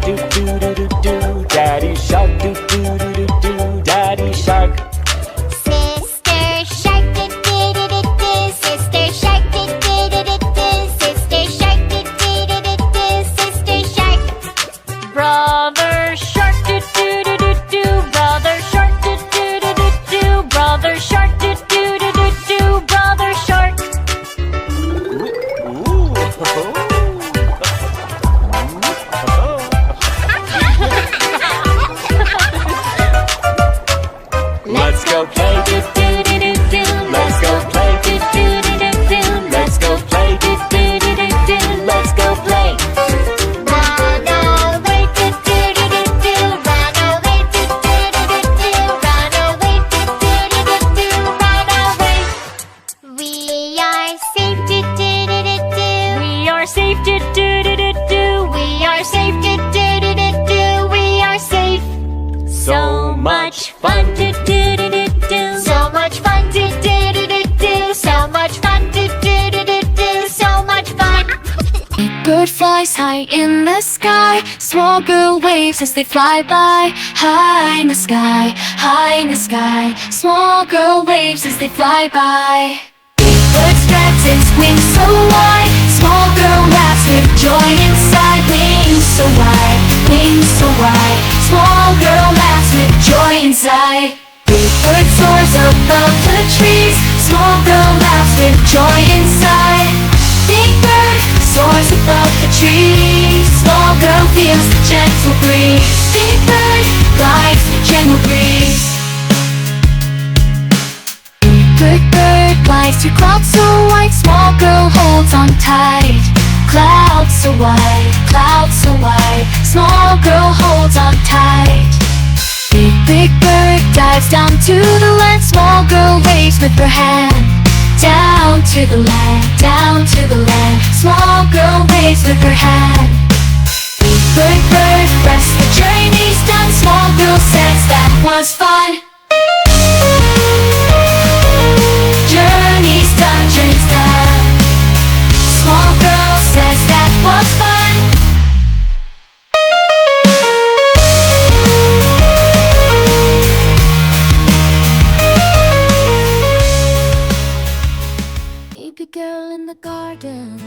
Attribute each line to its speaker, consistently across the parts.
Speaker 1: do do do do do. Daddy shark, do do do do do. Daddy shark.
Speaker 2: Sister shark, do do do do do. Sister shark, do do do do do. Sister shark, do do do do do. Sister shark.
Speaker 3: Brother shark, do do do do do. Brother shark, do do do do do. Brother shark, do do do do do. Brother shark.
Speaker 1: Let's go play, do do do do do. Let's go play, do do do do do. Let's go play, do do do do do. Let's go play.
Speaker 2: Run away, do do do do do. Run away, do do do do do. Run away, do do do do do. Run away. We are safe, do do do do do.
Speaker 3: We are safe, do do do do do.
Speaker 2: We are safe, do do do do do. We are safe.
Speaker 1: So much fun,
Speaker 3: do do do do do.
Speaker 2: So much fun, do do do do do. So much fun, do do do do do. So much fun.
Speaker 3: Bird flies high in the sky. Small girl waves as they fly by. High in the sky, high in the sky. Small girl waves as they fly by. Big bird spreads its wings so wide. Small girl laughs with joy inside. Wings so wide, wings so wide. Small girl laughs with joy inside. Big bird soars above the trees. Small girl laughs with joy inside. Big bird soars above the trees. Small girl feels the gentle breeze. Big bird flies the gentle breeze. Big bird flies through clouds so white. Small girl holds on tight. Clouds so white, clouds so white. Small girl holds on tight. Big bird dives down to the land. Small girl waves with her hand. Down to the land, down to the land. Small girl waves with her hand. Big bird rests, the journey's done. Small girl says that was fun. Journey's done, journey's done. Small girl says that was fun. Baby girl in the garden,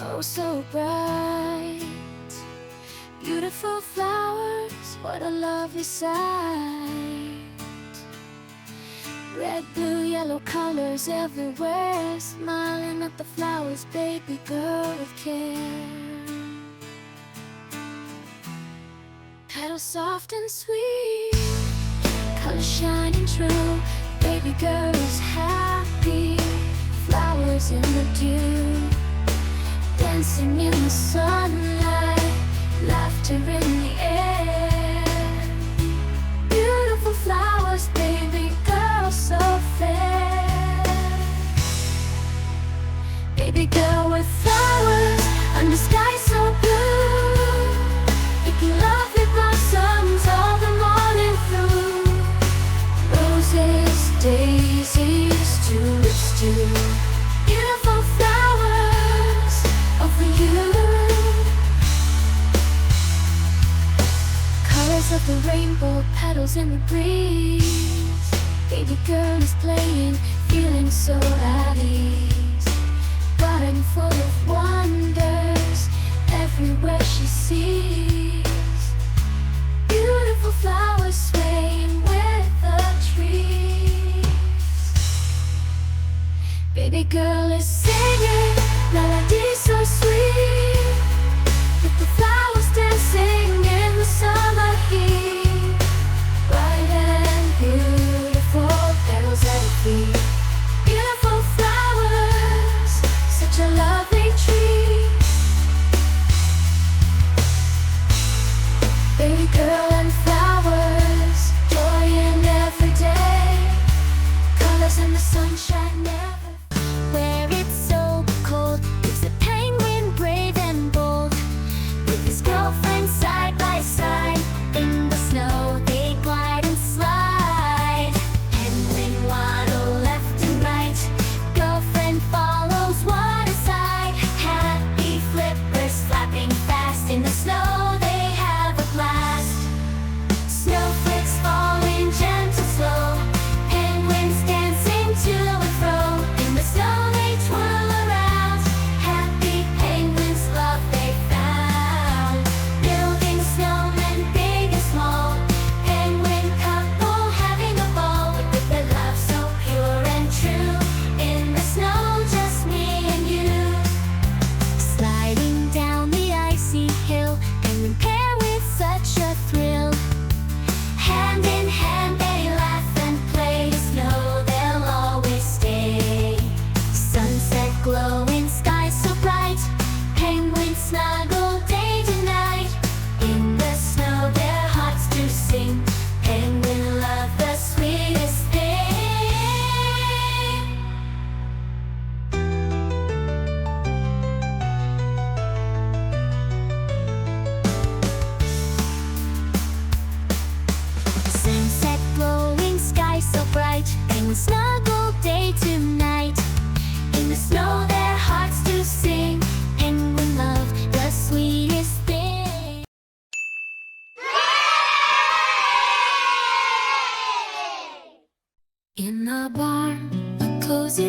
Speaker 3: oh so bright. Beautiful flowers, what a lovely sight. Red, blue, yellow colors everywhere. Smiling at the flowers, baby girl with care. Petals soft and sweet, colors shining true. Baby girl is happy. Flowers in the dew, dancing in the sunlight. Laughter in the air. Beautiful flowers, baby girl so fair. Baby girl with flowers under sky so blue. Picking lovely blossoms all the morning through. Roses, daisies, tulips too. Beautiful flowers are for you. Colors of the rainbow, petals in the breeze. Baby girl is playing, feeling so at ease. Garden full of wonders, everywhere she sees. Beautiful flowers swaying with the trees. Baby girl is singing, melody so sweet. With the flowers dancing in the summer heat. Bright and beautiful, petals at her feet. Beautiful flowers, such a lovely tree. Baby girl and flowers, joy in every day. Colors in the sunshine never. Where it's so cold, lives a penguin brave and bold. With his girlfriend side by side. In the snow they glide and slide. Penguin waddle left and right. Girlfriend follows one aside. Happy flippers flapping fast in the snow they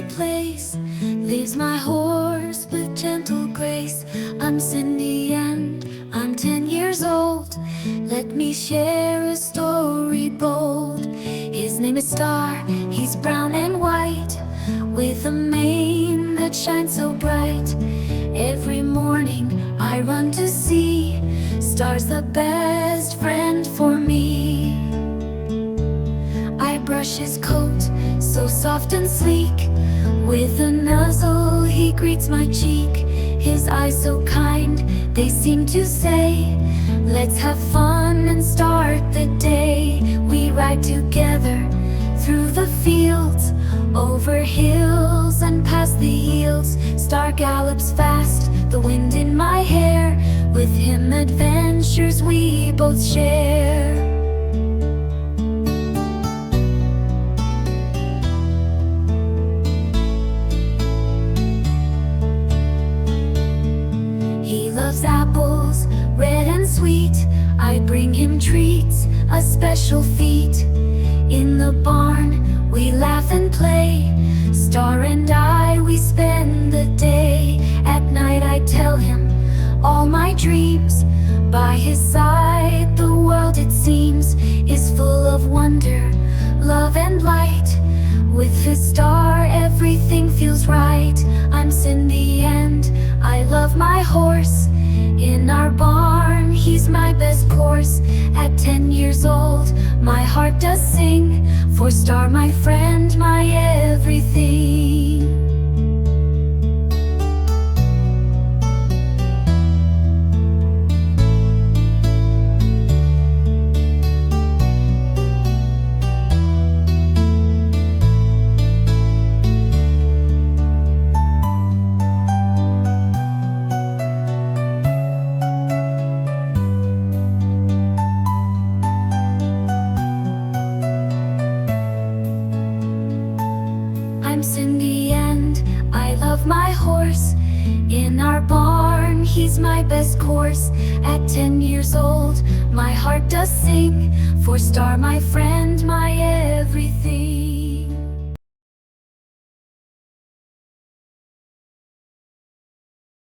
Speaker 3: every place. Leaves my horse with gentle grace. I'm Cindy and I'm 10 years old. Let me share a story bold. His name is Star, he's brown and white, with a mane that shines so bright. Every morning I run to see Star's the best friend for me. I brush his coat, so soft and sleek. With a nuzzle he greets my cheek. His eyes so kind, they seem to say, let's have fun and start the day. We ride together through the fields, over hills and past the yields. Star gallops fast, the wind in my hair. With him adventures we both share. He loves apples, red and sweet. I bring him treats, a special feat. In the barn we laugh and play. Star and I, we spend the day. At night I tell him all my dreams. By his side the world, it seems, is full of wonder, love and light. With his Star everything feels right. I'm Cindy and I love my horse. In our barn he's my best course. At 10 years old my heart does sing, for Star my friend, my everything. I'm Cindy and I love my horse. In our barn he's my best course. At 10 years old my heart does sing, for Star my friend,